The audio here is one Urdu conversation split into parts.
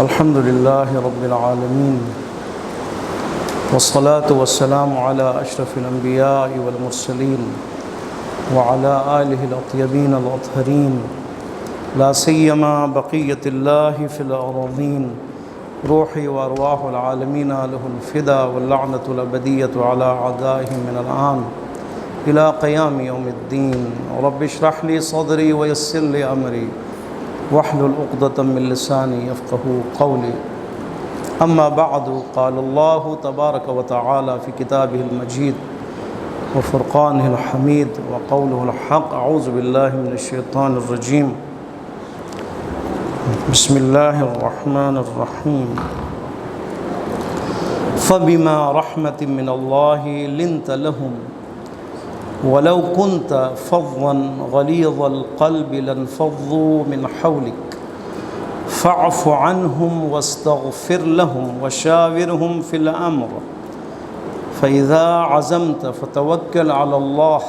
الحمد لله رب العالمين والصلاة والسلام على أشرف الأنبياء والمرسلين وعلى آله الأطيبين الأطهرين لا سيما بقية الله في الأراضين روحي وأرواح العالمين له الفدا واللعنة الأبدية على أعدائهم من الآن إلى قيام يوم الدين. رب اشرح لي صدري ويسر لي أمري واحلل عقدة من لساني يفقهوا قولي. أما بعد، قال الله تبارك وتعالى في كتابه المجيد وفرقانه الحميد وقوله الحق. أعوذ بالله من الشيطان الرجيم. بسم الله الرحمن الرحيم. فبما رحمة من الله لنت لهم ولو كنت فظا غليظ القلب لانفضوا من حولك فاعف عنهم واستغفر لهم وشاورهم في الأمر فإذا عزمت فتوكل على الله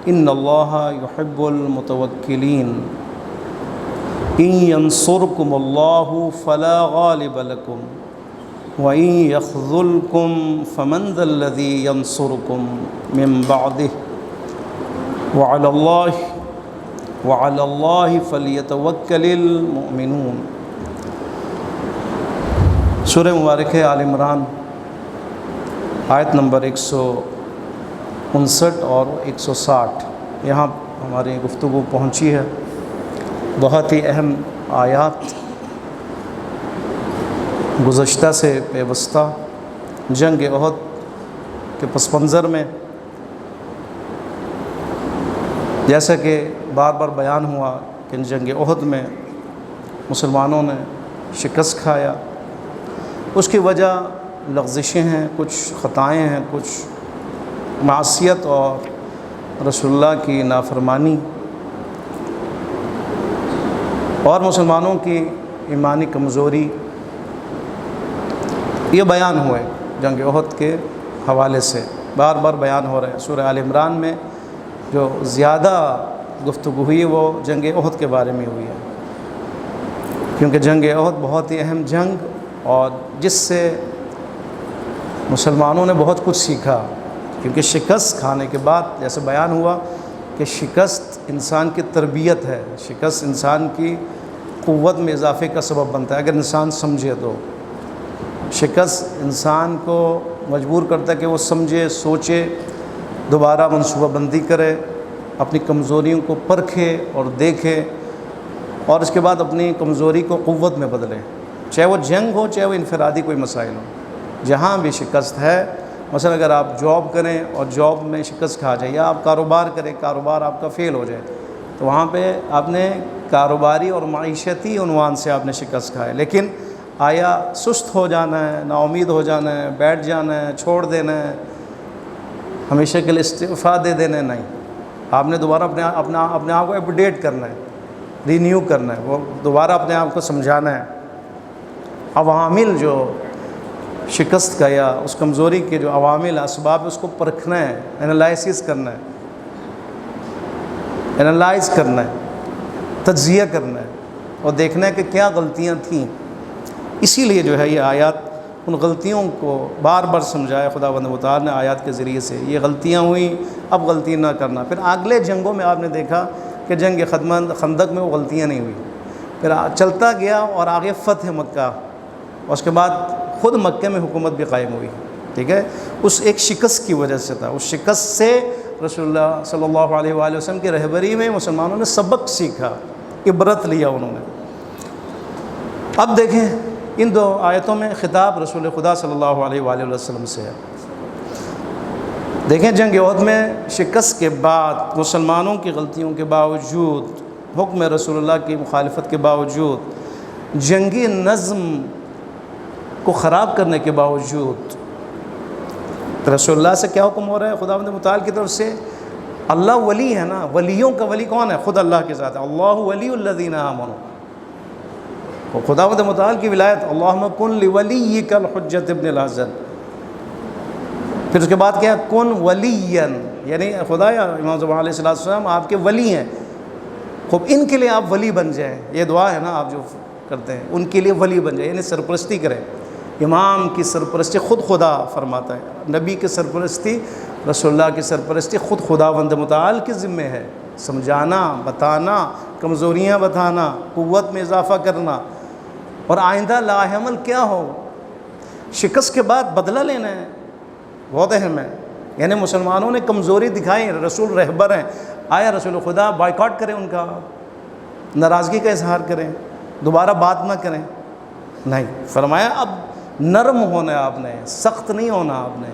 إن الله يحب المتوكلين. إن ينصركم الله فلا غالب لكم وإن يخذلكم فمن ذا الذي ينصركم من بعده وعلى الله فليتوكل المؤمنون. سورہ مبارک آل عمران آیت نمبر 159 اور 160 یہاں ہماری گفتگو پہنچی ہے. بہت ہی اہم آیات گزشتہ سے پیوستہ جنگ احد کے پس منظر میں، جیسا کہ بار بار بیان ہوا کہ جنگ احد میں مسلمانوں نے شکست کھایا. اس کی وجہ لغزشیں ہیں، کچھ خطائیں ہیں، کچھ معصیت اور رسول اللہ کی نافرمانی اور مسلمانوں کی ایمانی کمزوری، یہ بیان ہوئے جنگ احد کے حوالے سے بار بار بیان ہو رہے ہیں. سورہ آل عمران میں جو زیادہ گفتگو ہوئی وہ جنگ احد کے بارے میں ہوئی ہے، کیونکہ جنگ احد بہت ہی اہم جنگ اور جس سے مسلمانوں نے بہت کچھ سیکھا. کیونکہ شکست کھانے کے بعد جیسے بیان ہوا کہ شکست انسان کی تربیت ہے، شکست انسان کی قوت میں اضافے کا سبب بنتا ہے اگر انسان سمجھے تو. شکست انسان کو مجبور کرتا ہے کہ وہ سمجھے، سوچے، دوبارہ منصوبہ بندی کرے، اپنی کمزوریوں کو پرکھے اور دیکھے اور اس کے بعد اپنی کمزوری کو قوت میں بدلے. چاہے وہ جنگ ہو، چاہے وہ انفرادی کوئی مسائل ہو، جہاں بھی شکست ہے. مثلا اگر آپ جاب کریں اور جاب میں شکست کھا جائے، یا آپ کاروبار کریں، کاروبار آپ کا فیل ہو جائے، تو وہاں پہ آپ نے کاروباری اور معیشتی عنوان سے آپ نے شکست کھایا. لیکن آیا سست ہو جانا ہے، نا امید ہو جانا ہے، بیٹھ جانا ہے، چھوڑ دینا ہے، ہمیشہ کے لیے استعفا دے دینا ہے؟ نہیں، آپ نے دوبارہ اپنے آپ کو اپڈیٹ کرنا ہے، رینیو کرنا ہے، وہ دوبارہ اپنے آپ کو سمجھانا ہے. عوامل جو شکست کا یا اس کمزوری کے جو عوامل اسباب اس کو پرکھنا ہے، انالائسس کرنا ہے، انالائز کرنا ہے، تجزیہ کرنا ہے اور دیکھنا ہے کہ کیا غلطیاں تھیں. اسی لیے جو ہے یہ آیات ان غلطیوں کو بار بار سمجھایا خداوند متعال نے آیات کے ذریعے سے. یہ غلطیاں ہوئیں، اب غلطی نہ کرنا. پھر اگلے جنگوں میں آپ نے دیکھا کہ جنگ خندق میں وہ غلطیاں نہیں ہوئی، پھر چلتا گیا اور آگے فتح مکہ، اور اس کے بعد خود مکہ میں حکومت بھی قائم ہوئی. ٹھیک ہے، اس ایک شکست کی وجہ سے تھا. اس شکست سے رسول اللہ صلی اللہ علیہ وآلہ وسلم کی رہبری میں مسلمانوں نے سبق سیکھا، عبرت لیا انہوں نے. اب دیکھیں ان دو آیتوں میں خطاب رسول خدا صلی اللہ علیہ وآلہ وسلم سے ہے. دیکھیں جنگ احد میں شکست کے بعد مسلمانوں کی غلطیوں کے باوجود، حکم رسول اللہ کی مخالفت کے باوجود، جنگی نظم کو خراب کرنے کے باوجود رسول اللہ سے کیا حکم ہو رہا ہے خداوند متعال کی طرف سے؟ اللہ ولی ہے نا، ولیوں کا ولی کون ہے؟ خود اللہ کے ذات ہے. اللہ ولی الذین آمنوا. خداوند متعال کی ولایت اللہم کن لولیک الحجۃ ابن الحسن. پھر اس کے بعد کیا؟ کن ولیا، یعنی خدا یا امام زمان علیہ السلام آپ کے ولی ہیں، خوب ان کے لیے آپ ولی بن جائیں. یہ دعا ہے نا، آپ جو کرتے ہیں ان کے لیے ولی بن جائے، یعنی سرپرستی کریں۔ امام کی سرپرستی خود خدا فرماتا ہے، نبی کی سرپرستی، رسول اللہ کی سرپرستی خود خداوند متعال کے ذمہ ہے، سمجھانا، بتانا، کمزوریاں بتانا، قوت میں اضافہ کرنا، اور آئندہ لاحمل کیا ہو، شکست کے بعد بدلہ لینا ہے، بہت اہم ہے۔ یعنی مسلمانوں نے کمزوری دکھائی، رسول رہبر ہیں، آیا رسول خدا بائیکاٹ کریں، ان کا ناراضگی کا اظہار کریں، دوبارہ بات نہ کریں، نہیں، فرمایا اب نرم ہونا ہے، آپ نے سخت نہیں ہونا، آپ نے،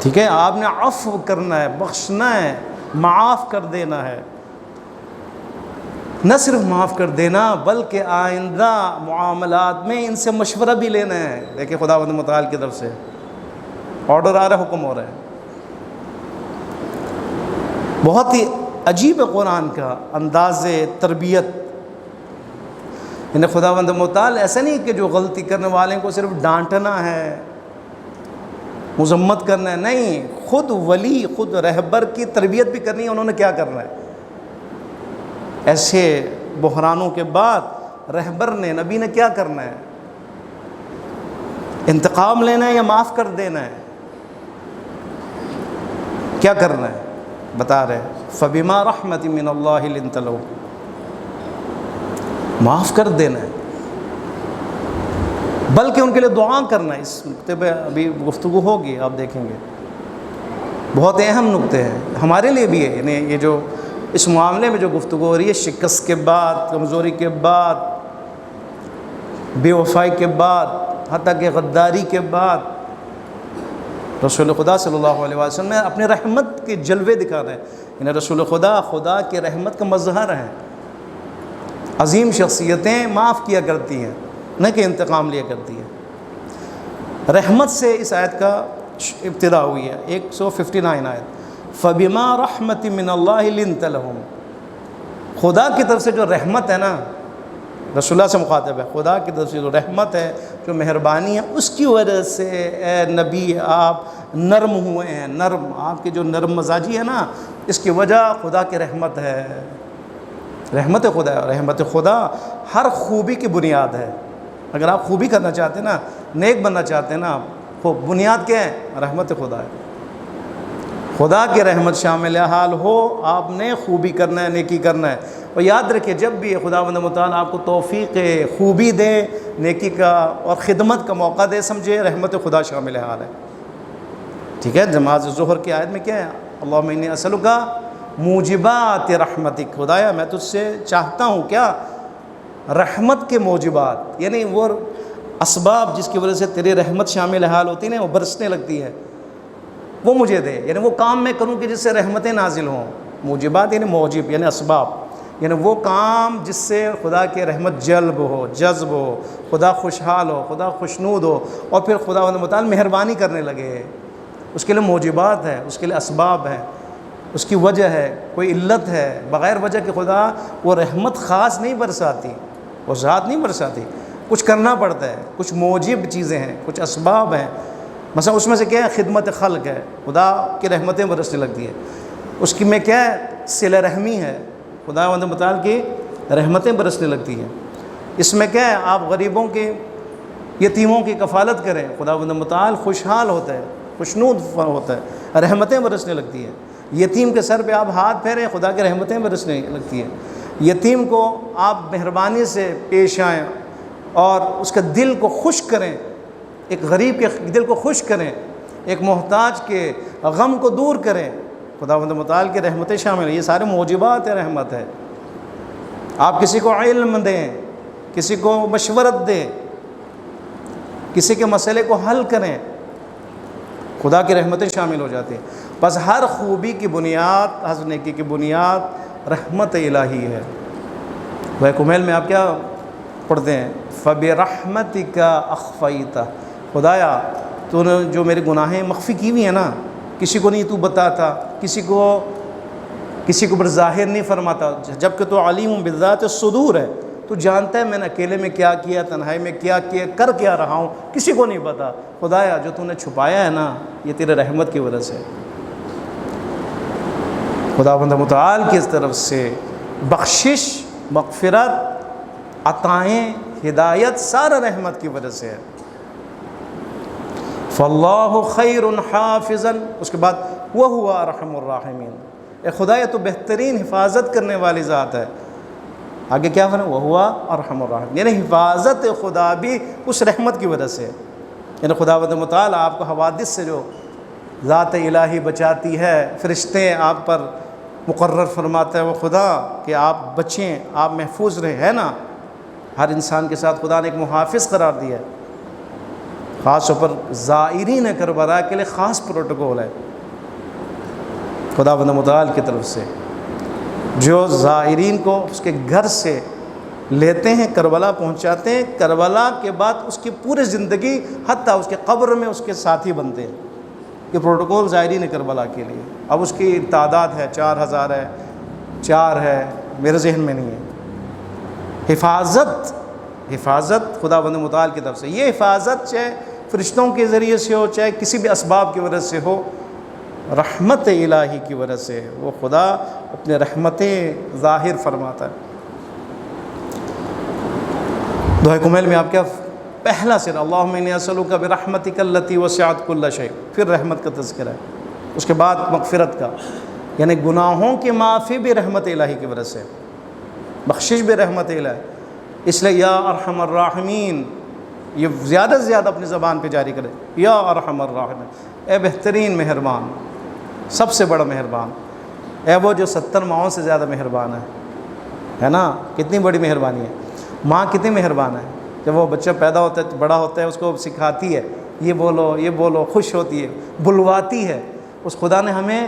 ٹھیک ہے، آپ نے عفو کرنا ہے، بخشنا ہے، معاف کر دینا ہے، نہ صرف معاف کر دینا بلکہ آئندہ معاملات میں ان سے مشورہ بھی لینا ہے۔ دیکھیں خداوند متعال کی طرف سے آرڈر آ رہا ہے، حکم ہو رہا ہے، بہت ہی عجیب ہے قرآن کا انداز تربیت۔ یعنی خداوند متعال ایسا نہیں کہ جو غلطی کرنے والے کو صرف ڈانٹنا ہے، مذمت کرنا ہے، نہیں، خود ولی، خود رہبر کی تربیت بھی کرنی ہے، انہوں نے کیا کرنا ہے۔ ایسے بحرانوں کے بعد رہبر نے، نبی نے کیا کرنا ہے، انتقام لینا ہے یا معاف کر دینا ہے، کیا کرنا ہے بتا رہے، فَبِمَا رَحْمَةٍ مِّنَ اللَّهِ لِنتَ لَهُمْ، معاف کر دینا ہے، بلکہ ان کے لیے دعا کرنا ہے۔ اس نقطے پہ ابھی گفتگو ہوگی، آپ دیکھیں گے، بہت اہم نقطے ہیں ہمارے لیے بھی ہے۔ یعنی یہ جو اس معاملے میں جو گفتگو ہو رہی ہے، شکست کے بعد، کمزوری کے بعد، بے وفائی کے بعد، حتیٰ کہ غداری کے بعد، رسول خدا صلی اللہ علیہ وسلم نے اپنے رحمت کے جلوے دکھا رہے ہیں۔ یعنی رسول خدا خدا کے رحمت کا مظہر ہیں، عظیم شخصیتیں معاف کیا کرتی ہیں، نہ کہ انتقام لیا کرتی ہیں۔ رحمت سے اس آیت کا ابتدا ہوئی ہے، 159 آیت، فَبِمَا رَحْمَةٍ مِّنَ اللَّهِ لِنتَ لَهُمْ، خدا کی طرف سے جو رحمت ہے نا، رسول اللہ سے مخاطب ہے، خدا کی طرف سے جو رحمت ہے، جو مہربانی ہے، اس کی وجہ سے اے نبی آپ نرم ہوئے ہیں، نرم، آپ کی جو نرم مزاجی ہے نا، اس کی وجہ خدا کی رحمت ہے۔ رحمت خدا ہے، رحمت خدا ہر خوبی کی بنیاد ہے۔ اگر آپ خوبی کرنا چاہتے ہیں نا، نیک بننا چاہتے ہیں نا، خوب بنیاد کیا ہے؟ رحمت خدا ہے۔ خدا کی رحمت شامل حال ہو، آپ نے خوبی کرنا ہے، نیکی کرنا ہے۔ اور یاد رکھیں، جب بھی خداوند متعال آپ کو توفیق خوبی دے، نیکی کا اور خدمت کا موقع دے، سمجھے رحمت خدا شامل حال ہے، ٹھیک ہے۔ نماز ظہر کی آیت میں کیا ہے؟ اللہم انی اسألک موجبات رحمتک، خدایا میں تجھ سے چاہتا ہوں کیا؟ رحمت کے موجبات، یعنی وہ اسباب جس کی وجہ سے تیری رحمت شامل حال ہوتی ہے، وہ برسنے لگتی ہے، وہ مجھے دے، یعنی وہ کام میں کروں کہ جس سے رحمتیں نازل ہوں۔ موجبات یعنی موجب، یعنی اسباب، یعنی وہ کام جس سے خدا کی رحمت جلب ہو، جذب ہو، خدا خوشحال ہو، خدا خوشنود ہو، اور پھر خداوند متعال مہربانی کرنے لگے۔ اس کے لیے موجبات ہے، اس کے لیے اسباب ہے، اس کی وجہ ہے، کوئی علت ہے، بغیر وجہ کہ خدا وہ رحمت خاص نہیں برساتی، وہ ذات نہیں برساتی، کچھ کرنا پڑتا ہے، کچھ موجب چیزیں ہیں، کچھ اسباب ہیں۔ مثلا اس میں سے کیا ہے؟ خدمت خلق ہے، خدا کی رحمتیں برسنے لگتی ہے۔ اس کی میں کیا ہے؟ صلہ رحمی ہے، خداوند متعال کی رحمتیں برسنے لگتی ہیں۔ اس میں کیا ہے؟ آپ غریبوں کے، یتیموں کی کفالت کریں، خداوند متعال خوشحال ہوتا ہے، خوشنود ہوتا ہے، رحمتیں برسنے لگتی ہیں۔ یتیم کے سر پہ آپ ہاتھ پھیریں، خدا کی رحمتیں برسنے لگتی ہیں۔ یتیم کو آپ مہربانی سے پیش آئیں اور اس کا دل کو خوش کریں، ایک غریب کے دل کو خوش کریں، ایک محتاج کے غم کو دور کریں، خداوند متعال کی رحمتیں شامل ہیں۔ یہ سارے موجبات رحمت ہے۔ آپ کسی کو علم دیں، کسی کو مشورت دیں، کسی کے مسئلے کو حل کریں، خدا کی رحمتیں شامل ہو جاتی ہیں۔ بس ہر خوبی کی بنیاد، ہر نیکی کی بنیاد رحمت الہی ہے۔ وہ کمیل میں آپ کیا پڑھتے ہیں؟ فَبِرَحْمَتِكَ أَخْفَيْتَ، خدایا تو نے جو میرے گناہیں مخفی کی ہوئی ہیں نا، کسی کو نہیں تو بتاتا، کسی کو پر ظاہر نہیں فرماتا، جبکہ تو علیم بذات الصدور ہے، تو جانتا ہے میں نے اکیلے میں کیا کیا، تنہائی میں کیا کیا، کر کیا رہا ہوں، کسی کو نہیں پتا۔ خدایا جو تو نے چھپایا ہے نا، یہ تیرے رحمت کی وجہ سے۔ خداوند متعال کی اس طرف سے بخشش، مغفرت عطائیں، ہدایت سارا رحمت کی وجہ سے ہے۔ فاللہ خیر حافظا، اس کے بعد وہو ارحم الراحمین، اے خدا یہ تو بہترین حفاظت کرنے والی ذات ہے۔ آگے کیا فرمایا؟ وہو ارحم الراحمین، یعنی حفاظت خدا بھی اس رحمت کی وجہ سے ہے۔ یعنی خداوند متعال آپ کو حوادث سے جو ذات الہی بچاتی ہے، فرشتے آپ پر مقرر فرماتا ہے وہ خدا کہ آپ بچیں، آپ محفوظ رہیں، ہے نا۔ ہر انسان کے ساتھ خدا نے ایک محافظ قرار دیا ہے، خاص طور پر زائرین کربلا کے لیے خاص پروٹوکول ہے خداوند متعال کی طرف سے، جو زائرین کو اس کے گھر سے لیتے ہیں، کربلا پہنچاتے ہیں، کربلا کے بعد اس کی پوری زندگی حتیٰ اس کے قبر میں اس کے ساتھی بنتے ہیں۔ یہ پروٹوکول زائرین کربلا کے لیے، اب اس کی تعداد ہے 4000 ہے، 4 ہے، میرے ذہن میں نہیں ہے۔ حفاظت خداوند متعال کی طرف سے، یہ حفاظت چاہے فرشتوں کے ذریعے سے ہو، چاہے کسی بھی اسباب کی وجہ سے ہو، رحمت الہی کی وجہ سے وہ خدا اپنے رحمتیں ظاہر فرماتا ہے۔ دعائے کمیل میں آپ کیا پہلا سر اللہم انی اسألک برحمتک التی وسعت کل شیء، پھر رحمت کا تذکرہ ہے، اس کے بعد مغفرت کا، یعنی گناہوں کی معافی بھی رحمت الہی کی وجہ سے، بخشش بھی رحمت الہی، اس لیے یا ارحم الراحمین یہ زیادہ سے زیادہ اپنی زبان پہ جاری کرے، یا ارحم الراحمین، اے بہترین مہربان، سب سے بڑا مہربان، اے وہ جو 70 ماؤں سے زیادہ مہربان ہے نا۔ کتنی بڑی مہربانی ہے، ماں کتنی مہربان ہے، جب وہ بچہ پیدا ہوتا ہے، بڑا ہوتا ہے، اس کو سکھاتی ہے یہ بولو یہ بولو، خوش ہوتی ہے، بلواتی ہے۔ اس خدا نے ہمیں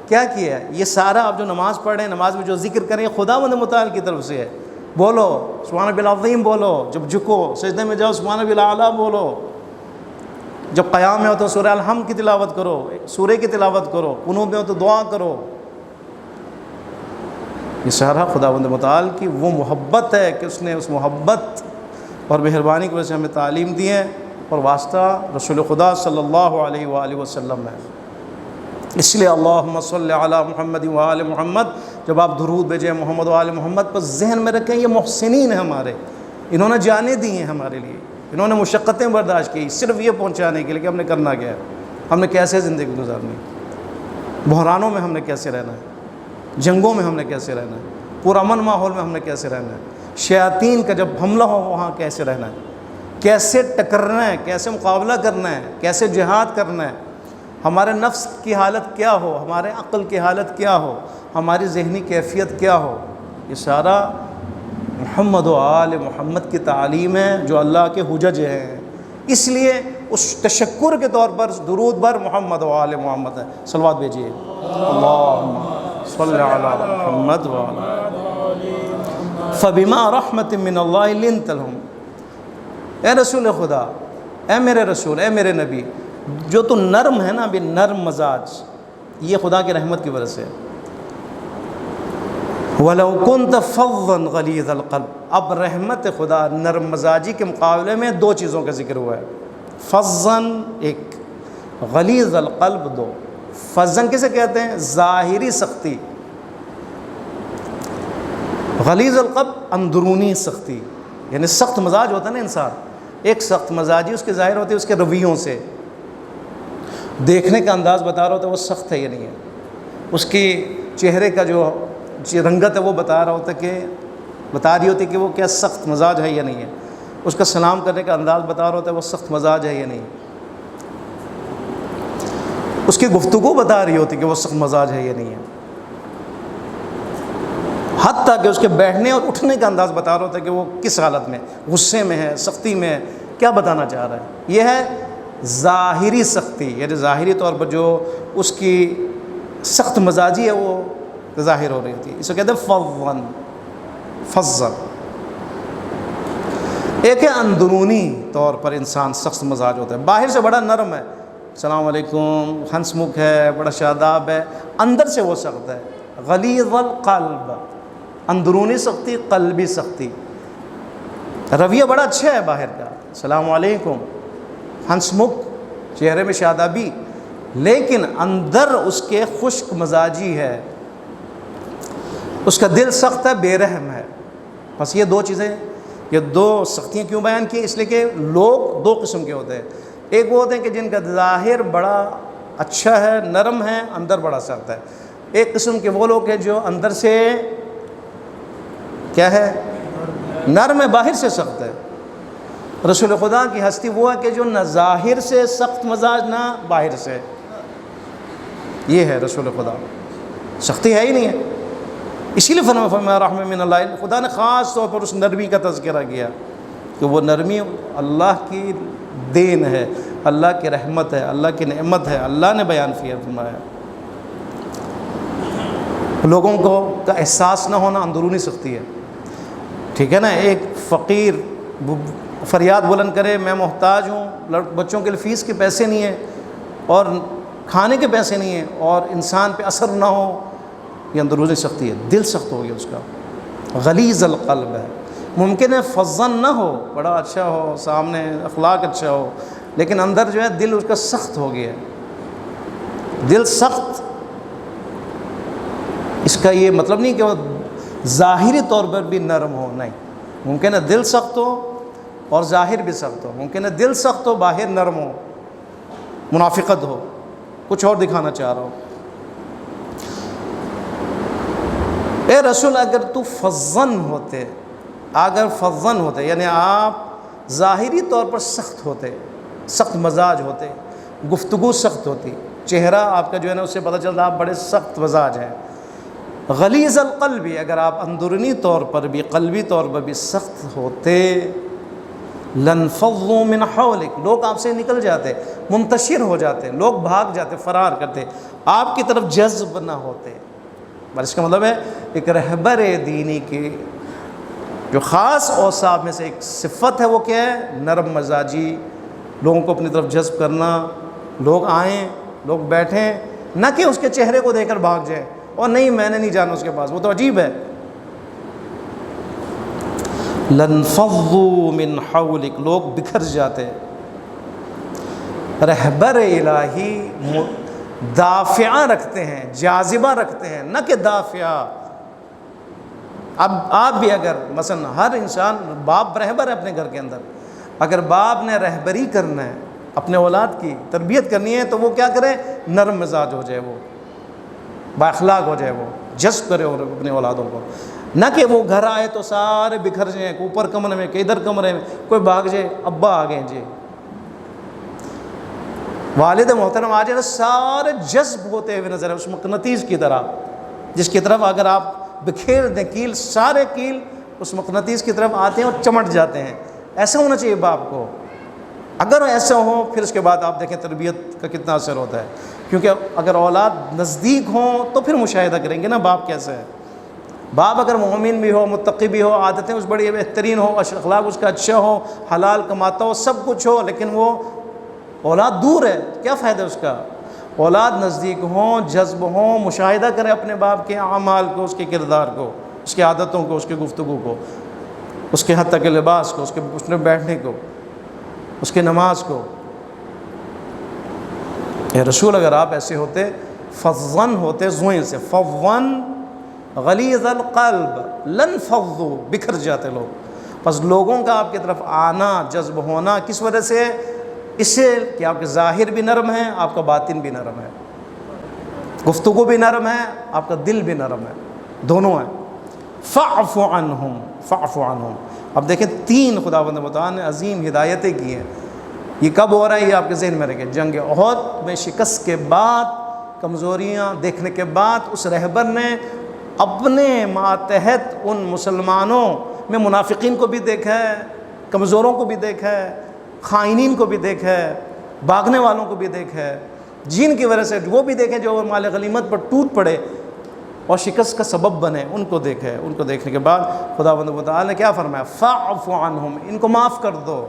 کیا کیا ہے، یہ سارا آپ جو نماز پڑھ رہے ہیں، نماز میں جو ذکر کریں خداوند متعال کی طرف سے ہے۔ بولو سبحان ربی العظیم، بولو جب جھکو سجدے میں جاؤ سبحان ربی الاعلیٰ بولو، جب قیام میں ہو تو سورہ الحمد کی تلاوت کرو، سورہ کی تلاوت کرو، قنوت میں ہو تو دعا کرو۔ یہ سارا خداوند متعال کی وہ محبت ہے کہ اس نے اس محبت اور مہربانی کی وجہ سے ہمیں تعلیم دی ہے، اور واسطہ رسول خدا صلی اللہ علیہ وآلہ وسلم ہے۔ اس لیے اللہم صلی علی محمد وآل محمد، جب آپ درود بھیجیں محمد وآل محمد پر ذہن میں رکھیں یہ محسنین ہیں ہمارے، انہوں نے جانیں دی ہیں ہمارے لیے، انہوں نے مشقتیں برداشت کی صرف یہ پہنچانے کے لیے کہ ہم نے کرنا کیا ہے، ہم نے کیسے زندگی گزارنی، بحرانوں میں ہم نے کیسے رہنا ہے، جنگوں میں ہم نے کیسے رہنا ہے، پرامن ماحول میں ہم نے کیسے رہنا ہے، شیاطین کا جب حملہ ہو وہاں کیسے رہنا ہے، کیسے ٹکرنا ہے، کیسے مقابلہ کرنا ہے، کیسے جہاد کرنا ہے، ہمارے نفس کی حالت کیا ہو، ہمارے عقل کی حالت کیا ہو، ہماری ذہنی کیفیت کیا ہو، یہ سارا محمد و آل محمد کی تعلیم ہے جو اللہ کے حجج ہیں۔ اس لیے اس تشکر کے طور پر درود بر محمد و آل محمد ہے، صلوات بھیجیے، اللہم صلی علی محمد و آل فبما رحمت من اللہ لنت لہم، اے رسول خدا، اے میرے رسول، اے میرے نبی، جو تو نرم ہے نا، بھی نرم مزاج، یہ خدا کی رحمت کی وجہ سے۔ وَلَوْ كُنْتَ فَظًّا غَلِيظَ الْقَلْبِ، اب رحمت خدا نرم مزاجی کے مقابلے میں 2 چیزوں کا ذکر ہوا ہے، فَظًّا ایک، غلیظ القلب 2۔ فَظًّا کسے کہتے ہیں؟ ظاہری سختی، غلیظ القلب اندرونی سختی، یعنی سخت مزاج ہوتا ہے نا انسان، ایک سخت مزاجی اس کے ظاہر ہوتی ہے اس کے رویوں سے، دیکھنے کا انداز بتا رہا ہوتا ہے وہ سخت ہے یا نہیں ہے، اس کی چہرے کا جو رنگت ہے وہ بتا رہا ہوتا ہے کہ بتا رہی ہوتی ہے کہ وہ کیا سخت مزاج ہے یا نہیں ہے، اس کا سلام کرنے کا انداز بتا رہا ہوتا ہے وہ سخت مزاج ہے یا نہیں، اس کی گفتگو بتا رہی ہوتی ہے کہ وہ سخت مزاج ہے یا نہیں ہے، حتیٰ کہ اس کے بیٹھنے اور اٹھنے کا انداز بتا رہا ہوتا ہے کہ وہ کس حالت میں، غصے میں ہے، سختی میں ہے، کیا بتانا چاہ رہا ہے۔ یہ ہے ظاہری سختی، یعنی ظاہری طور پر جو اس کی سخت مزاجی ہے وہ ظاہر ہو رہی تھی، اس کو کہتے ہیں فظًّا، فظًّا۔ ایک ہے اندرونی طور پر انسان سخت مزاج ہوتا ہے، باہر سے بڑا نرم ہے، السلام علیکم، ہنس مکھ ہے، بڑا شاداب ہے، اندر سے وہ سخت ہے، غلیظ القلب، اندرونی سختی، قلبی سختی۔ رویہ بڑا اچھا ہے باہر کا، السلام علیکم، ہنس مکھ، چہرے میں شادابی، لیکن اندر اس کے خشک مزاجی ہے، اس کا دل سخت ہے، بے رحم ہے۔ بس یہ 2 چیزیں یہ دو سختیاں کیوں بیان کی؟ اس لیے کہ لوگ دو قسم کے ہوتے ہیں. ایک وہ ہوتے ہیں کہ جن کا ظاہر بڑا اچھا ہے، نرم ہے، اندر بڑا سخت ہے. ایک قسم کے وہ لوگ ہیں جو اندر سے کیا ہے؟ نرم ہے، باہر سے سخت ہے. رسول خدا کی ہستی وہ ہے کہ جو نہ ظاہر سے سخت مزاج نہ باہر سے. یہ ہے رسول خدا، سختی ہے ہی نہیں ہے. اسی لیے فرمایا رحمۃ من اللہ، خدا نے خاص طور پر اس نرمی کا تذکرہ کیا کہ وہ نرمی اللہ کی دین ہے، اللہ کی رحمت ہے، اللہ کی نعمت ہے. اللہ نے بیان کیا، فرمایا لوگوں کو کا احساس نہ ہونا اندرونی سختی ہے. ٹھیک ہے نا؟ ایک فقیر فریاد بلند کرے میں محتاج ہوں، بچوں کے لیے فیس کے پیسے نہیں ہیں اور کھانے کے پیسے نہیں ہیں، اور انسان پہ اثر نہ ہو، یہ اندرونی سختی ہے. دل سخت ہو گیا اس کا، غلیظ القلب ہے. ممکن ہے فظن نہ ہو، بڑا اچھا ہو، سامنے اخلاق اچھا ہو، لیکن اندر جو ہے دل اس کا سخت ہو گیا. دل سخت، اس کا یہ مطلب نہیں کہ وہ ظاہری طور پر بھی نرم ہو، نہیں. ممکن ہے دل سخت ہو اور ظاہر بھی سخت ہو. ممکن ہے دل سخت ہو، باہر نرم ہو، منافقت ہو، کچھ اور دکھانا چاہ رہا ہو. اے رسول اگر تو فظن ہوتے، یعنی آپ ظاہری طور پر سخت ہوتے، سخت مزاج ہوتے، گفتگو سخت ہوتی، چہرہ آپ کا جو ہے نا اس سے پتہ چلتا آپ بڑے سخت مزاج ہیں. غلیظ القلب، اگر آپ اندرونی طور پر بھی قلبی طور پر بھی سخت ہوتے، لانفضوا من حولک، لوگ آپ سے نکل جاتے، منتشر ہو جاتے، لوگ بھاگ جاتے، فرار کرتے، آپ کی طرف جذب نہ ہوتے. بس اس کا مطلب ہے ایک رہبر دینی کی جو خاص اوصاف میں سے ایک صفت ہے، وہ کیا ہے؟ نرم مزاجی، لوگوں کو اپنی طرف جذب کرنا. لوگ آئیں، لوگ بیٹھیں، نہ کہ اس کے چہرے کو دیکھ کر بھاگ جائیں اور نہیں میں نے نہیں جانا اس کے پاس، وہ تو عجیب ہے. لانفضوا من حولک، لوگ بکھر جاتے. رہبر الہی دافعہ رکھتے ہیں، جاذبہ رکھتے ہیں، نہ کہ دافعہ. اب آپ بھی اگر مثلا ہر انسان باپ رہبر ہے اپنے گھر کے اندر، اگر باپ نے رہبری کرنا ہے، اپنے اولاد کی تربیت کرنی ہے، تو وہ کیا کرے؟ نرم مزاج ہو جائے، وہ با اخلاق ہو جائے، وہ جذب کرے اپنے اولادوں کو. نہ کہ وہ گھر آئے تو سارے بکھر جائیں، اوپر کمرے میں کہ ادھر کمرے میں، کوئی بھاگ جائے، ابا آ گئے جی، والد محترم آ جائے، سارے جذب ہوتے ہوئے نظر ہے، اس مقناطیس کی طرح جس کی طرف اگر آپ بکھیر دیں کیل، سارے کیل اس مقناطیس کی طرف آتے ہیں اور چمٹ جاتے ہیں. ایسا ہونا چاہیے باپ کو. اگر ایسا ہو پھر اس کے بعد آپ دیکھیں تربیت کا کتنا اثر ہوتا ہے. کیونکہ اگر اولاد نزدیک ہوں تو پھر مشاہدہ کریں گے نا باپ کیسا ہے. باپ اگر مومن بھی ہو، متقی بھی ہو، عادتیں اس بڑی بہترین ہو، اخلاق اس کا اچھا ہو، حلال کماتا ہو، سب کچھ ہو، لیکن وہ اولاد دور ہے، کیا فائدہ اس کا؟ اولاد نزدیک ہوں، جذب ہوں، مشاہدہ کریں اپنے باپ کے اعمال کو، اس کے کردار کو، اس کی عادتوں کو، اس کی گفتگو کو، اس کے حتی کے لباس کو، اس کے اٹھنے بیٹھنے کو، اس کی نماز کو. اے رسول اگر آپ ایسے ہوتے، فظن ہوتے، زوئیں سے فظن غلیظ القلب، لانفضوا، بکھر جاتے لوگ. بس لوگوں کا آپ کی طرف آنا، جذب ہونا کس وجہ سے؟ اس سے کہ آپ کے ظاہر بھی نرم ہے، آپ کا باطن بھی نرم ہے، گفتگو بھی نرم ہے، آپ کا دل بھی نرم ہے، دونوں ہیں. فاعف عنہم، فاعف عنہم. اب دیکھیں تین خداوند متعال نے عظیم ہدایتیں کی ہیں. یہ کب ہو رہا ہے؟ یہ آپ کے ذہن میں رکھیں. جنگ احد میں شکست کے بعد، کمزوریاں دیکھنے کے بعد، اس رہبر نے اپنے ماتحت ان مسلمانوں میں منافقین کو بھی دیکھا ہے، کمزوروں کو بھی دیکھا ہے، خائنین کو بھی دیکھا ہے، بھاگنے والوں کو بھی دیکھا ہے، جن کی وجہ سے وہ بھی دیکھیں جو مال غنیمت پر ٹوٹ پڑے اور شکست کا سبب بنے، ان کو دیکھا ہے. ان کو دیکھنے کے بعد خداوند متعال نے کیا فرمایا؟ فاعف عنہم، ان کو معاف کر دو.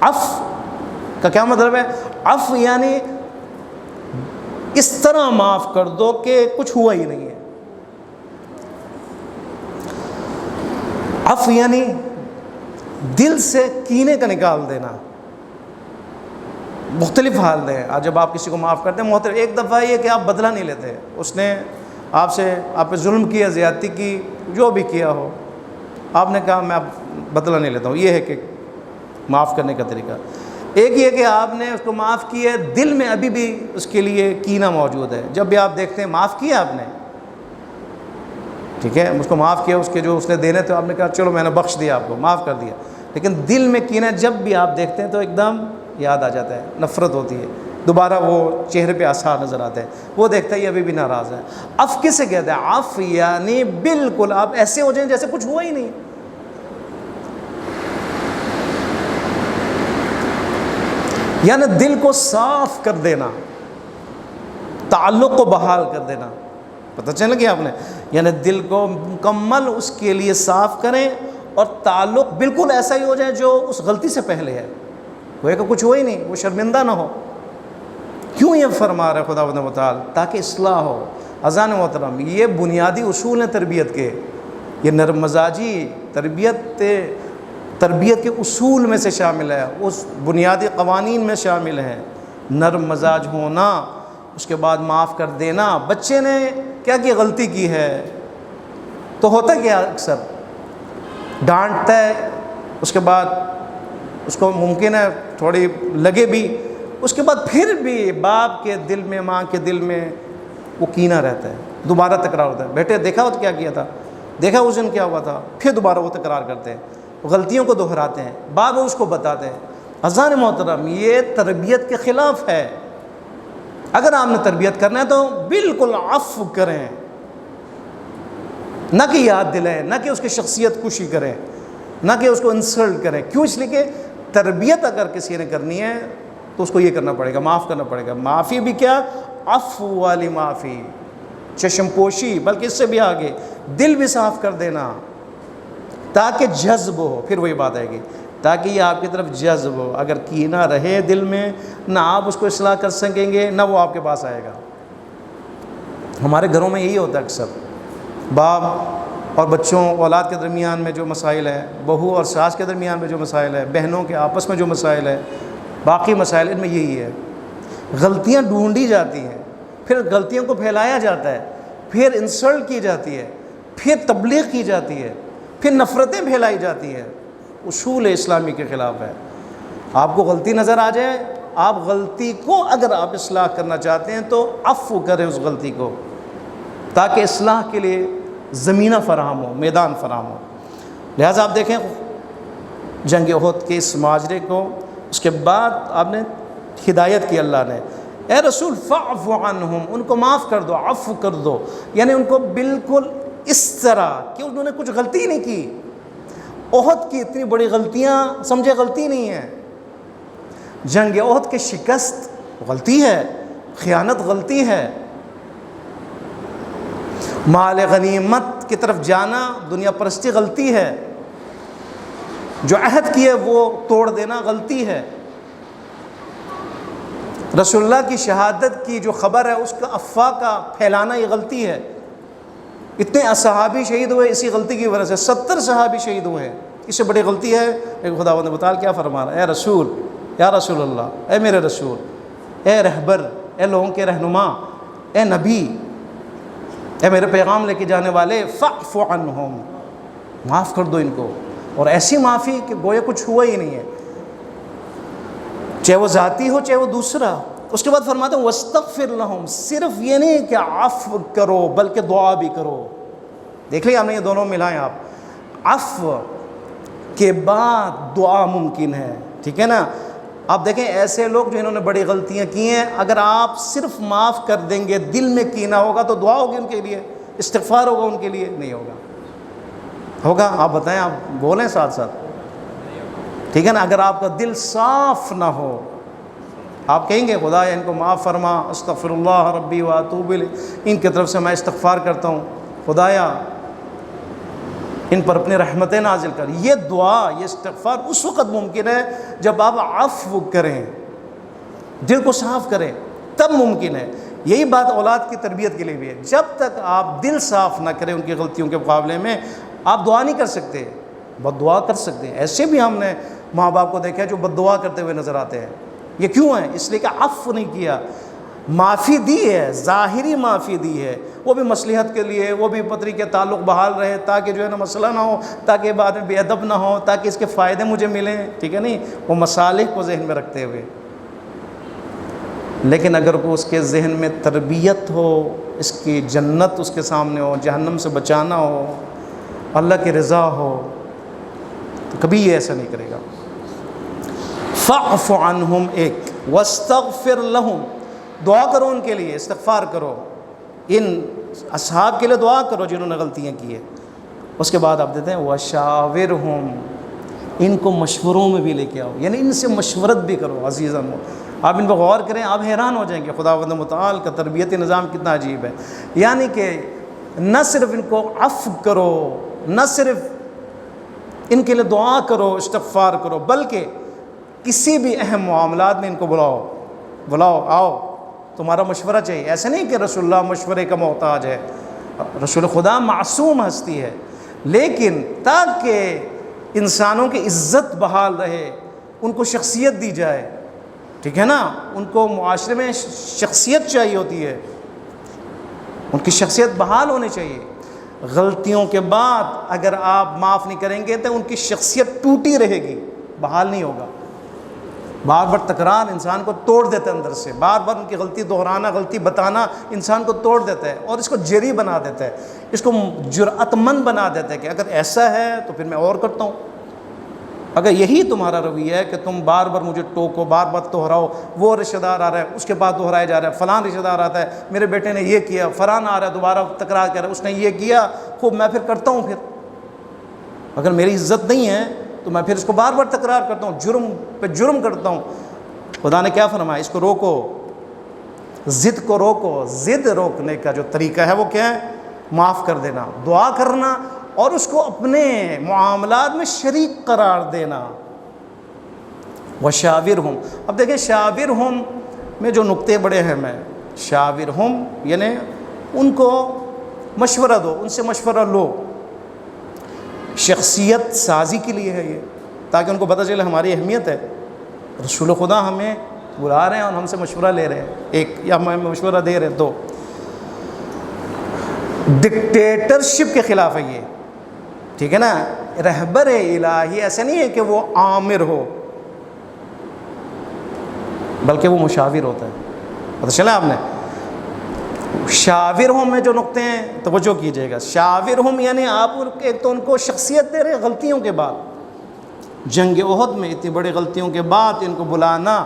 عفو کا کیا مطلب ہے؟ عفو یعنی اس طرح معاف کر دو کہ کچھ ہوا ہی نہیں ہے. عفو یعنی دل سے کینے کا نکال دینا. مختلف حال ہیں. آج جب آپ کسی کو معاف کرتے ہیں محترم، ایک دفعہ یہ کہ آپ بدلہ نہیں لیتے، اس نے آپ پہ ظلم کیا، زیادتی کی، جو بھی کیا ہو، آپ نے کہا میں اب بدلہ نہیں لیتا ہوں. یہ ہے کہ معاف کرنے کا طریقہ. ایک یہ کہ آپ نے اس کو معاف کیا ہے, دل میں ابھی بھی اس کے لیے کینہ موجود ہے. جب بھی آپ دیکھتے ہیں معاف کیا آپ نے, ٹھیک ہے, اس کو معاف کیا, اس کے جو اس نے دینے تھے آپ نے کہا چلو میں نے بخش دیا, آپ کو معاف کر دیا, لیکن دل میں کینہ جب بھی آپ دیکھتے ہیں تو ایک دم یاد آ جاتا ہے, نفرت ہوتی ہے, دوبارہ وہ چہرے پہ آثار نظر آتے ہیں, وہ دیکھتا ہے یہ ابھی بھی ناراض ہے. عف کسے کہتے ہیں؟ عف یعنی بالکل آپ ایسے ہو جائیں جیسے کچھ ہوا ہی نہیں. یعنی دل کو صاف کر دینا, تعلق کو بحال کر دینا. پتہ چل گیا آپ نے؟ یعنی دل کو مکمل اس کے لیے صاف کریں اور تعلق بالکل ایسا ہی ہو جائے جو اس غلطی سے پہلے ہے, وہ کہ کچھ ہو ہی نہیں, وہ شرمندہ نہ ہو. کیوں یہ فرما رہے خداوند متعال؟ تاکہ اصلاح ہو. اذان محترم, یہ بنیادی اصول ہیں تربیت کے, یہ نرم مزاجی تربیت کے اصول میں سے شامل ہے, اس بنیادی قوانین میں شامل ہے. نرم مزاج ہونا, اس کے بعد معاف کر دینا. بچے نے کیا کی غلطی کی ہے تو ہوتا کیا اکثر ڈانٹتا ہے, اس کے بعد اس کو ممکن ہے تھوڑی لگے بھی, اس کے بعد پھر بھی باپ کے دل میں ماں کے دل میں وہ کینہ رہتا ہے, دوبارہ تکرار ہوتا ہے. بیٹے دیکھا وہ کیا کیا تھا, دیکھا اس دن کیا ہوا تھا, پھر دوبارہ وہ تکرار کرتے ہیں, غلطیوں کو دہراتے ہیں, باپ اس کو بتاتے ہیں. اذان محترم, یہ تربیت کے خلاف ہے. اگر آپ نے تربیت کرنا ہے تو بالکل عفو کریں, نہ کہ یاد دلائیں, نہ کہ اس کی شخصیت کشی کریں, نہ کہ اس کو انسلٹ کریں. کیوں؟ اس لیے کہ تربیت اگر کسی نے کرنی ہے تو اس کو یہ کرنا پڑے گا, معاف کرنا پڑے گا. معافی بھی کیا؟ عفو والی معافی, چشم پوشی, بلکہ اس سے بھی آگے دل بھی صاف کر دینا تاکہ جذب ہو. پھر وہی بات آئے گی, تاکہ یہ آپ کی طرف جذب ہو. اگر کینہ رہے دل میں, نہ آپ اس کو اصلاح کر سکیں گے, نہ وہ آپ کے پاس آئے گا. ہمارے گھروں میں یہی ہوتا ہے اکثر, باپ اور بچوں اولاد کے درمیان میں جو مسائل ہے, بہو اور ساس کے درمیان میں جو مسائل ہے, بہنوں کے آپس میں جو مسائل ہے, باقی مسائل, ان میں یہی ہے. غلطیاں ڈھونڈی جاتی ہیں, پھر غلطیوں کو پھیلایا جاتا ہے, پھر انسلٹ کی جاتی ہے, پھر تبلیغ کی جاتی ہے, پھر نفرتیں پھیلائی جاتی ہیں. اصول اسلامی کے خلاف ہے. آپ کو غلطی نظر آ جائے, آپ غلطی کو اگر آپ اصلاح کرنا چاہتے ہیں تو عفو کریں اس غلطی کو, تاکہ اصلاح کے لیے زمینہ فراہم ہو, میدان فراہم ہو. لہٰذا آپ دیکھیں جنگ احد کے اس ماجرے کو, اس کے بعد آپ نے ہدایت کی اللہ نے, اے رسول فاعف عنہم, ان کو معاف کر دو, عفو کر دو. یعنی ان کو بالکل اس طرح کہ انہوں نے کچھ غلطی ہی نہیں کی. احد کی اتنی بڑی غلطیاں سمجھے غلطی نہیں ہے. جنگ احد کی شکست غلطی ہے, خیانت غلطی ہے, مال غنیمت کی طرف جانا دنیا پرستی غلطی ہے, جو عہد کیے وہ توڑ دینا غلطی ہے, رسول اللہ کی شہادت کی جو خبر ہے اس کا افواہ کا پھیلانا یہ غلطی ہے. اتنے صحابی شہید ہوئے اسی غلطی کی وجہ سے, 70 صحابی شہید ہوئے, اس سے بڑی غلطی ہے. ایک خداوند متعال کیا فرما رہا ہے, اے رسول, یا رسول اللہ, اے میرے رسول, اے رہبر, اے لوگوں کے رہنما, اے نبی, اے میرے پیغام لے کے جانے والے, فاعف عنہم, معاف کر دو ان کو. اور ایسی معافی کہ گویا کچھ ہوا ہی نہیں ہے, چاہے وہ ذاتی ہو چاہے وہ دوسرا. اس کے بعد فرماتے ہیں واستغفر لہم, صرف یہ نہیں کہ عفو کرو بلکہ دعا بھی کرو. دیکھ لیں ہم نے یہ دونوں ملائیں. آپ عفو کے بعد دعا ممکن ہے, ٹھیک ہے نا. آپ دیکھیں ایسے لوگ جو انہوں نے بڑی غلطیاں کی ہیں, اگر آپ صرف معاف کر دیں گے, دل میں کینہ ہوگا تو دعا ہوگی ان کے لیے, استغفار ہوگا ان کے لیے, نہیں ہوگا. ہوگا؟ آپ بتائیں, آپ بولیں ساتھ ساتھ, ٹھیک ہے نا. اگر آپ کا دل صاف نہ ہو, آپ کہیں گے خدا ان کو معاف فرما, استغفر اللہ ربی و اتوب الیہ, ان کی طرف سے میں استغفار کرتا ہوں, خدایا ان پر اپنی رحمتیں نازل کر. یہ دعا, یہ استغفار اس وقت ممکن ہے جب آپ عفو کریں, دل کو صاف کریں, تب ممکن ہے. یہی بات اولاد کی تربیت کے لیے بھی ہے. جب تک آپ دل صاف نہ کریں ان کی غلطیوں کے مقابلے میں, آپ دعا نہیں کر سکتے, بد دعا کر سکتے ہیں. ایسے بھی ہم نے ماں باپ کو دیکھا جو بد دعا کرتے ہوئے نظر آتے ہیں. یہ کیوں ہے؟ اس لیے کہ عفو نہیں کیا. معافی دی ہے، ظاہری معافی دی ہے، وہ بھی مصلحت کے لیے، وہ بھی پتری کے تعلق بحال رہے، تاکہ جو ہے نا مسئلہ نہ ہو، تاکہ بعد میں بے ادب نہ ہو، تاکہ اس کے فائدے مجھے ملیں، ٹھیک ہے نہیں، وہ مصالح کو ذہن میں رکھتے ہوئے۔ لیکن اگر کو اس کے ذہن میں تربیت ہو، اس کی جنت اس کے سامنے ہو، جہنم سے بچانا ہو، اللہ کی رضا ہو، تو کبھی یہ ایسا نہیں کرے گا۔ فَاعْفُ عَنْهُمْ، ایک وَاسْتَغْفِرْ لَهُمْ، دعا کرو ان کے لیے، استغفار کرو، ان اصحاب کے لیے دعا کرو جنہوں نے غلطیاں کی ہیں۔ اس کے بعد آپ دیتے ہیں وَشَاوِرْهُمْ، ان کو مشوروں میں بھی لے کے آؤ، یعنی ان سے مشورت بھی کرو۔ عزیزاً آپ ان پر غور کریں، آپ حیران ہو جائیں کہ خداوند متعال کا تربیتی نظام کتنا عجیب ہے۔ یعنی کہ نہ صرف ان کو عفو کرو، نہ صرف ان کے لیے دعا کرو، استغفار کرو، بلکہ کسی بھی اہم معاملات میں ان کو بلاؤ، آؤ، تمہارا مشورہ چاہیے۔ ایسا نہیں کہ رسول اللہ مشورے کا محتاج ہے، رسول خدا معصوم ہستی ہے، لیکن تاکہ انسانوں کی عزت بحال رہے، ان کو شخصیت دی جائے، ٹھیک ہے نا، ان کو معاشرے میں شخصیت چاہیے ہوتی ہے، ان کی شخصیت بحال ہونی چاہیے۔ غلطیوں کے بعد اگر آپ معاف نہیں کریں گے تو ان کی شخصیت ٹوٹی رہے گی، بحال نہیں ہوگا۔ بار بار تکرار انسان کو توڑ دیتا ہے اندر سے، بار بار ان کی غلطی دہرانا، غلطی بتانا انسان کو توڑ دیتا ہے، اور اس کو جری بنا دیتا ہے، اس کو جرأت مند بنا دیتا ہے کہ اگر ایسا ہے تو پھر میں اور کرتا ہوں۔ اگر یہی تمہارا رویہ ہے کہ تم بار بار مجھے ٹوکو، بار بار دہراؤ، وہ رشتہ دار آ رہا ہے اس کے بعد دہرایا جا رہا ہے، فلاں رشتہ دار آتا ہے، میرے بیٹے نے یہ کیا، فلاں آ رہا ہے دوبارہ تکرار کر رہا ہے، اس نے یہ کیا، خوب میں پھر کرتا ہوں، پھر اگر میری عزت نہیں ہے تو میں پھر اس کو بار بار تکرار کرتا ہوں، جرم پہ جرم کرتا ہوں۔ خدا نے کیا فرمایا؟ اس کو روکو، ضد کو روکو۔ ضد روکنے کا جو طریقہ ہے وہ کیا ہے؟ معاف کر دینا، دعا کرنا، اور اس کو اپنے معاملات میں شریک قرار دینا۔ وَشَاوِرْهُمْ، اب دیکھیں شاورہم میں جو نقطے بڑے اہم ہیں، شاورہم یعنی ان کو مشورہ دو، ان سے مشورہ لو، شخصیت سازی کے لیے ہے یہ، تاکہ ان کو پتہ چلے ہماری اہمیت ہے، رسول خدا ہمیں بلا رہے ہیں اور ہم سے مشورہ لے رہے ہیں، ایک، یا ہمیں مشورہ دے رہے ہیں۔ دو، ڈکٹیٹرشپ کے خلاف ہے یہ، ٹھیک ہے نا۔ رہبر الہی ایسا نہیں ہے کہ وہ آمر ہو، بلکہ وہ مشاور ہوتا ہے۔ پتہ چلا آپ نے؟ شاورہم میں جو نقطے ہیں توجہ کیجئے گا، شاورہم یعنی آپ ایک تو ان کو شخصیت دے رہے ہیں غلطیوں کے بعد، جنگ احد میں اتنی بڑی غلطیوں کے بعد ان کو بلانا،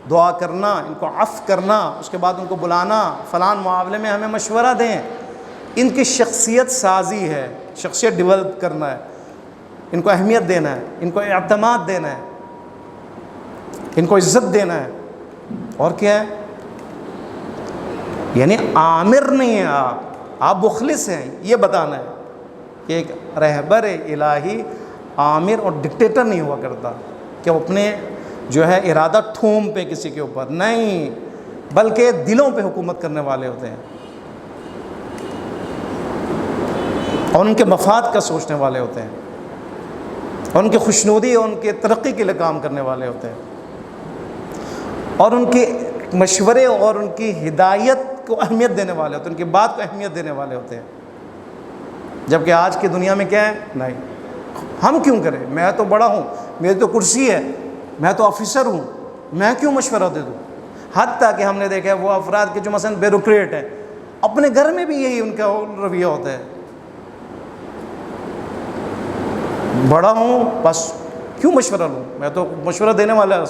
دعا کرنا، ان کو عفو کرنا، اس کے بعد ان کو بلانا، فلان معاملے میں ہمیں مشورہ دیں، ان کی شخصیت سازی ہے، شخصیت ڈیولپ کرنا ہے، ان کو اہمیت دینا ہے، ان کو اعتماد دینا ہے، ان کو عزت دینا ہے، اور کیا ہے؟ یعنی عامر نہیں ہیں آپ مخلص ہیں، یہ بتانا ہے کہ ایک رہبر الہی عامر اور ڈکٹیٹر نہیں ہوا کرتا کہ وہ اپنے جو ہے ارادہ ٹھوم پہ کسی کے اوپر نہیں، بلکہ دلوں پہ حکومت کرنے والے ہوتے ہیں اور ان کے مفاد کا سوچنے والے ہوتے ہیں اور ان کی خوشنودی اور ان کے ترقی کے لیے کام کرنے والے ہوتے ہیں اور ان کے مشورے اور ان کی ہدایت کو اہمیت دینے والے ہوتے ہیں، ان کی بات کو اہمیت دینے والے ہوتے ہیں۔ جبکہ آج کی دنیا میں کیا ہے؟ نہیں، ہم کیوں کریں، میں تو بڑا ہوں، میری تو کرسی ہے، میں تو آفیسر ہوں، میں کیوں مشورہ دے دوں۔ حتیٰ کہ ہم نے دیکھا ہے وہ افراد کے جو مثلا بیوروکریٹ ہیں، اپنے گھر میں بھی یہی ان کا رویہ ہوتا ہے، بڑا ہوں بس کیوں مشورہ لوں، میں تو مشورہ دینے والا۔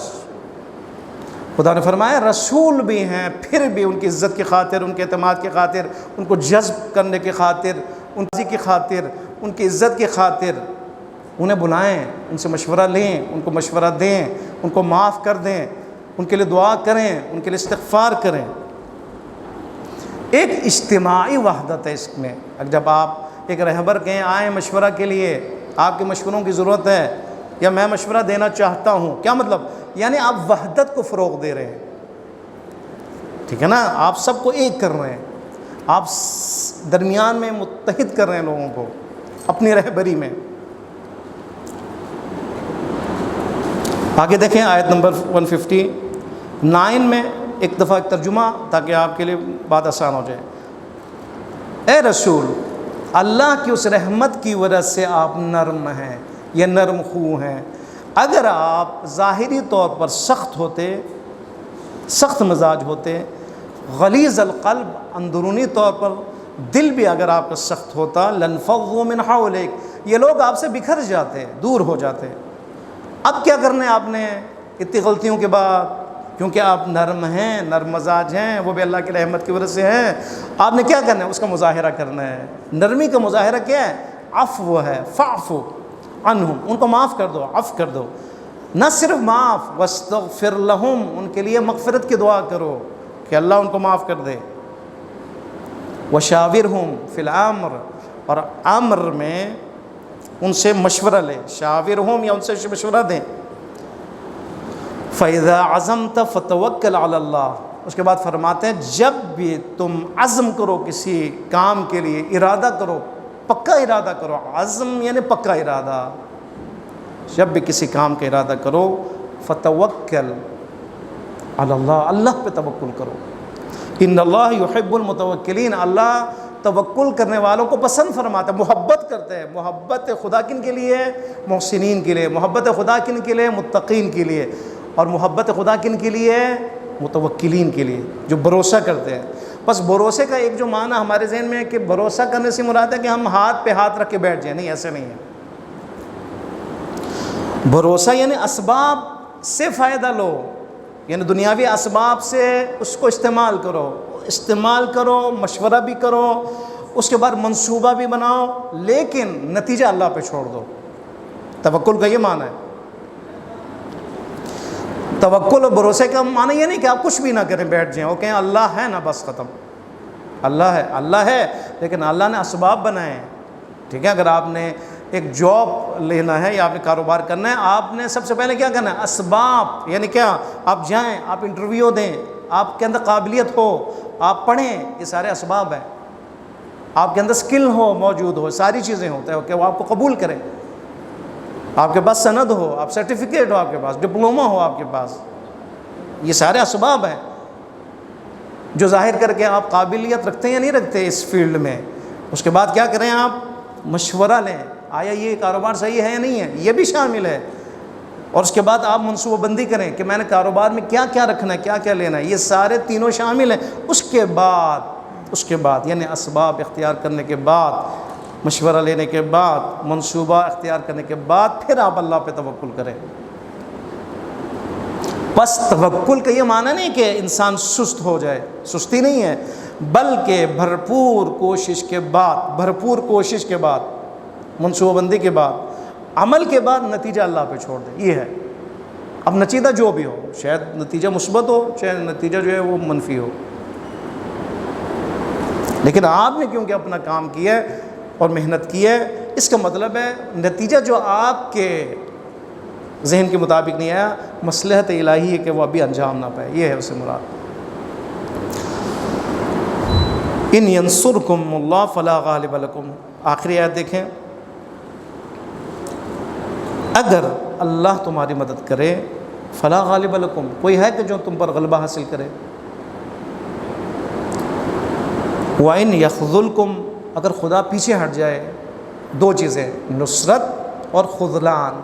خدا نے فرمایا رسول بھی ہیں، پھر بھی ان کی عزت کی خاطر، ان کے اعتماد کی خاطر، ان کو جذب کرنے کی خاطر، ان کی خاطر، ان کی عزت کی خاطر انہیں بلائیں، ان سے مشورہ لیں، ان کو مشورہ دیں، ان کو معاف کر دیں، ان کے لیے دعا کریں، ان کے لیے استغفار کریں۔ ایک اجتماعی وحدت ہے اس میں۔ جب آپ ایک رہبر کہیں آئیں مشورہ کے لیے، آپ کے مشوروں کی ضرورت ہے یا میں مشورہ دینا چاہتا ہوں، کیا مطلب؟ یعنی آپ وحدت کو فروغ دے رہے ہیں، ٹھیک ہے نا، آپ سب کو ایک کر رہے ہیں، آپ درمیان میں متحد کر رہے ہیں لوگوں کو اپنی رہبری میں۔ آگے دیکھیں آیت نمبر 159 میں ایک دفعہ ایک ترجمہ تاکہ آپ کے لیے بات آسان ہو جائے. اے رسول، اللہ کی اس رحمت کی وجہ سے آپ نرم ہیں یا نرم خو ہیں. اگر آپ ظاہری طور پر سخت ہوتے، سخت مزاج ہوتے، غلیظ القلب، اندرونی طور پر دل بھی اگر آپ کا سخت ہوتا، لانفضوا من حولک، یہ لوگ آپ سے بکھر جاتے، دور ہو جاتے. اب کیا کرنا ہے آپ نے اتنی غلطیوں کے بعد؟ کیونکہ آپ نرم ہیں، نرم مزاج ہیں، وہ بھی اللہ کی رحمت کی وجہ سے ہیں. آپ نے کیا کرنا ہے؟ اس کا مظاہرہ کرنا ہے. نرمی کا مظاہرہ کیا ہے؟ عفو ہے. فاعف عنہم، ان کو معاف کر دو، عفو کر دو. نہ صرف معاف، واستغفر لہم، ان کے لیے مغفرت کی دعا کرو کہ اللہ ان کو معاف کر دے. وشاورہم فی الامر، اور امر میں ان سے مشورہ لے. شاورہم، یا ان سے مشورہ دیں. فَإِذَا عَزَمْتَ فَتَوَكَّلْ عَلَى اللَّهِ، اس کے بعد فرماتے ہیں جب بھی تم عزم کرو کسی کام کے لیے، ارادہ کرو، پکا ارادہ کرو. عزم یعنی پکا ارادہ. جب بھی کسی کام کا ارادہ کرو، فَتَوَكَّلْ عَلَى اللَّهِ، اللہ پہ توکل کرو. ان اللہ یحب المتوکلین، اللہ توکل کرنے والوں کو پسند فرماتا ہے، محبت کرتے ہیں. محبت خدا کن کے لیے؟ محسنین کے لیے. محبت خدا کن کے لیے؟ متقین کے لیے. اور محبت خدا کن کے لیے؟ متوکلین کے لیے، جو بھروسہ کرتے ہیں. بس بھروسے کا ایک جو معنی ہمارے ذہن میں ہے کہ بھروسہ کرنے سے مراد ہے کہ ہم ہاتھ پہ ہاتھ رکھ کے بیٹھ جائیں. نہیں، ایسے نہیں ہے. بھروسہ یعنی اسباب سے فائدہ لو، یعنی دنیاوی اسباب سے اس کو استعمال کرو، مشورہ بھی کرو، اس کے بعد منصوبہ بھی بناؤ، لیکن نتیجہ اللہ پہ چھوڑ دو. توکل کا یہ معنی ہے. توکل اور بھروسے کا معنی یہ نہیں کہ آپ کچھ بھی نہ کریں، بیٹھ جائیں، وہ کہیں اللہ ہے نا، بس ختم. اللہ ہے لیکن اللہ نے اسباب بنائے ہیں. ٹھیک ہے، اگر آپ نے ایک جاب لینا ہے یا آپ نے کاروبار کرنا ہے، آپ نے سب سے پہلے کیا کرنا ہے؟ اسباب. یعنی کیا؟ آپ جائیں، آپ انٹرویو دیں، آپ کے اندر قابلیت ہو، آپ پڑھیں، یہ سارے اسباب ہیں. آپ کے اندر سکل ہو، موجود ہو، ساری چیزیں ہوتے ہیں کہ وہ آپ کو قبول کریں. آپ کے پاس سند ہو، آپ سرٹیفکیٹ ہو، آپ کے پاس ڈپلومہ ہو، آپ کے پاس، یہ سارے اسباب ہیں جو ظاہر کر کے آپ قابلیت رکھتے ہیں یا نہیں رکھتے اس فیلڈ میں. اس کے بعد کیا کریں؟ آپ مشورہ لیں، آیا یہ کاروبار صحیح ہے یا نہیں ہے، یہ بھی شامل ہے. اور اس کے بعد آپ منصوبہ بندی کریں کہ میں نے کاروبار میں کیا کیا رکھنا ہے، کیا کیا لینا ہے. یہ سارے تینوں شامل ہیں. اس کے بعد یعنی اسباب اختیار کرنے کے بعد، مشورہ لینے کے بعد، منصوبہ اختیار کرنے کے بعد، پھر آپ اللہ پہ توکل کریں. بس توکل کا یہ معنی نہیں کہ انسان سست ہو جائے، سستی نہیں ہے، بلکہ بھرپور کوشش کے بعد، منصوبہ بندی کے بعد، عمل کے بعد نتیجہ اللہ پہ چھوڑ دے. یہ ہے. اب نتیجہ جو بھی ہو، شاید نتیجہ مثبت ہو، شاید نتیجہ جو ہے وہ منفی ہو، لیکن آپ نے کیونکہ اپنا کام کیا ہے اور محنت کی ہے، اس کا مطلب ہے نتیجہ جو آپ کے ذہن کے مطابق نہیں آیا، مصلحت الہی ہے کہ وہ ابھی انجام نہ پائے. یہ ہے اس سے مراد. ان ینصرکم اللہ فلا غالب لکم. آخری آیت دیکھیں. اگر اللہ تمہاری مدد کرے، فلا غالب لکم، کوئی ہے کہ جو تم پر غلبہ حاصل کرے. وَإِنْ يَخْذُلْكُمْ، اگر خدا پیچھے ہٹ جائے. دو چیزیں، نصرت اور خذلان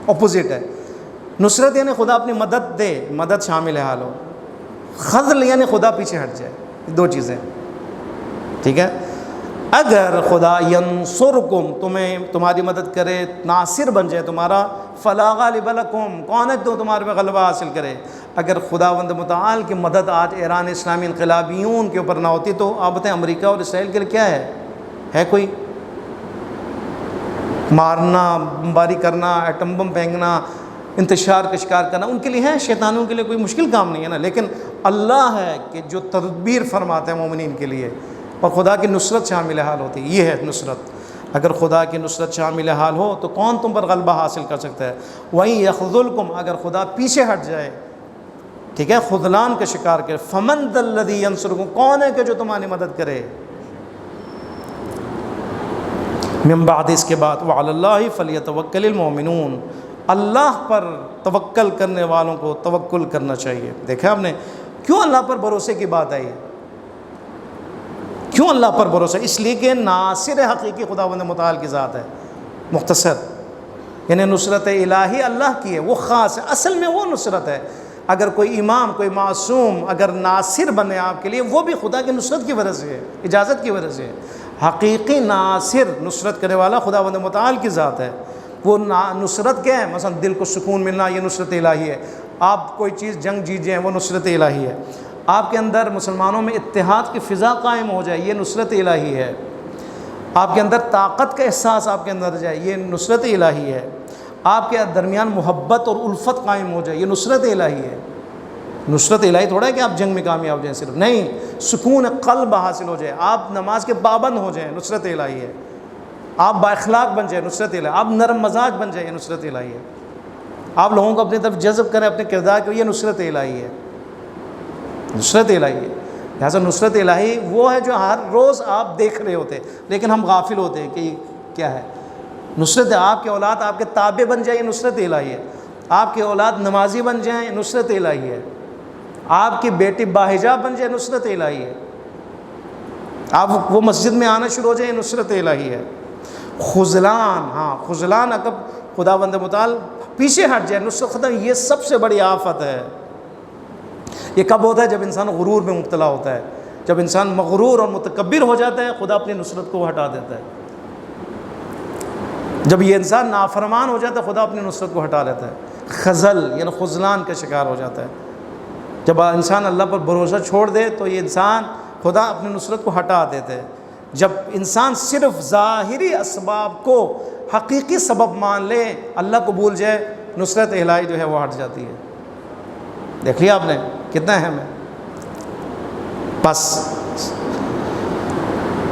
اپوزٹ ہے. نصرت یعنی خدا اپنی مدد دے، مدد شامل حال ہو. خذل یعنی خدا پیچھے ہٹ جائے. دو چیزیں. ٹھیک ہے. اگر خدا ینصرکم، تمہاری مدد کرے، ناصر بن جائے تمہارا، فلا غالب لکم، کون ہے تو تمہارے پہ غلبہ حاصل کرے. اگر خداوند متعال کی مدد آج ایران اسلامی انقلابیون کے اوپر نہ ہوتی تو آپ بتائیں امریکہ اور اسرائیل کے لیے کیا ہے کوئی؟ مارنا، بمباری کرنا، ایٹم بم پھینکنا، انتشار کا شکار کرنا، ان کے لیے ہے. شیطانوں کے لیے کوئی مشکل کام نہیں ہے نا. لیکن اللہ ہے کہ جو تدبیر فرماتے ہیں مومنین کے لیے، اور خدا کی نصرت شامل حال ہوتی ہے. یہ ہے نصرت. اگر خدا کی نصرت شامل حال ہو تو کون تم پر غلبہ حاصل کر سکتا ہے. وہیں یخذلکم، اگر خدا پیچھے ہٹ جائے، ٹھیک ہے، خذلان کا شکار کرے، فمن ذا الذی ینصرکم، کون ہے کہ جو تمہاری مدد کرے. من بعد، اس کے بعد، وعلی اللہ فلیتوکل المؤمنون، اللہ پر توکل کرنے والوں کو توکل کرنا چاہیے. دیکھا آپ نے کیوں اللہ پر بھروسے کی بات آئی؟ کیوں اللہ پر بھروسہ؟ اس لیے کہ ناصر حقیقی خداوند متعال کی ذات ہے. مختصر یعنی نصرت الہی اللہ کی ہے، وہ خاص ہے، اصل میں وہ نصرت ہے. اگر کوئی امام، کوئی معصوم اگر ناصر بنے آپ کے لیے، وہ بھی خدا کی نصرت کی وجہ سے ہے، اجازت کی وجہ سے ہے. حقیقی ناصر، نصرت کرنے والا خداوند متعال کی ذات ہے. وہ نصرت کیا ہے؟ مثلا دل کو سکون ملنا، یہ نصرت الہی ہے. آپ کوئی چیز جنگ جیت جائیں، وہ نصرت الہی ہے. آپ کے اندر مسلمانوں میں اتحاد کی فضا قائم ہو جائے، یہ نصرت الہی ہے. آپ کے اندر طاقت کا احساس آپ کے اندر جائے، یہ نصرت الہی ہے. آپ کے درمیان محبت اور الفت قائم ہو جائے، یہ نصرت الہی ہے. نصرت الہی تھوڑا ہے کہ آپ جنگ میں کامیاب ہو جائیں صرف، نہیں، سکون قلب حاصل ہو جائے، آپ نماز کے پابند ہو جائیں، نصرت الہی ہے. آپ با اخلاق بن جائیں، نصرت الہی. آپ نرم مزاج بن جائیں، یہ نصرت الہی ہے. آپ لوگوں کو اپنی طرف جذب کریں اپنے کردار کو، یہ نصرت الہی ہے. نصرت الہی ہے. لہٰذا نصرت الہی وہ ہے جو ہر روز آپ دیکھ رہے ہوتے، لیکن ہم غافل ہوتے ہیں کہ یہ کیا ہے. نصرت آپ کے اولاد آپ کے تابع بن جائیں، یہ نصرت الہی ہے. آپ کے اولاد نمازی بن جائیں، نصرت الہی ہے. آپ کی بیٹی باحجاب بن جائے، نصرت الہی ہے. آپ وہ مسجد میں آنا شروع ہو جائیں، نصرت الہی ہے. خذلان، ہاں خذلان، اگر خداوند متعال پیچھے ہٹ جائے، نصرت ختم. یہ سب سے بڑی آفت ہے. یہ کب ہوتا ہے؟ جب انسان غرور میں مبتلا ہوتا ہے. جب انسان مغرور اور متکبر ہو جاتا ہے، خدا اپنی نصرت کو ہٹا دیتا ہے. جب یہ انسان نافرمان ہو جاتا ہے، خدا اپنی نصرت کو ہٹا لیتا ہے. خزل یعنی خذلان کا شکار ہو جاتا ہے. جب انسان اللہ پر بھروسہ چھوڑ دے تو یہ انسان خدا اپنی نصرت کو ہٹا دیتے ہیں. جب انسان صرف ظاہری اسباب کو حقیقی سبب مان لے، اللہ کو بھول جائے، نصرت الہی جو ہے وہ ہٹ جاتی ہے. دیکھ لیا آپ نے کتنا اہم ہے. بس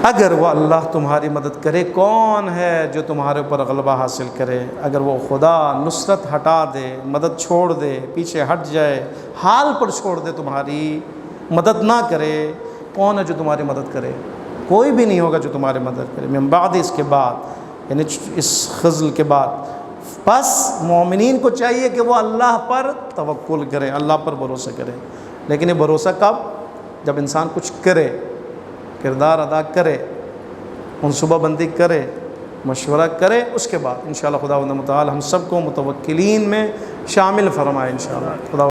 اگر وہ اللہ تمہاری مدد کرے، کون ہے جو تمہارے اوپر غلبہ حاصل کرے؟ اگر وہ خدا نصرت ہٹا دے، مدد چھوڑ دے، پیچھے ہٹ جائے، حال پر چھوڑ دے، تمہاری مدد نہ کرے، کون ہے جو تمہاری مدد کرے؟ کوئی بھی نہیں ہوگا جو تمہاری مدد کرے. من بعد، اس کے بعد، یعنی اس خذل کے بعد. بس مومنین کو چاہیے کہ وہ اللہ پر توکل کرے، اللہ پر بھروسہ کرے. لیکن یہ بھروسہ کب؟ جب انسان کچھ کرے، کردار ادا کرے، منصوبہ بندی کرے، مشورہ کرے، اس کے بعد انشاءاللہ خداوند متعال ہم سب کو متوکلین میں شامل فرمائے انشاءاللہ. خدا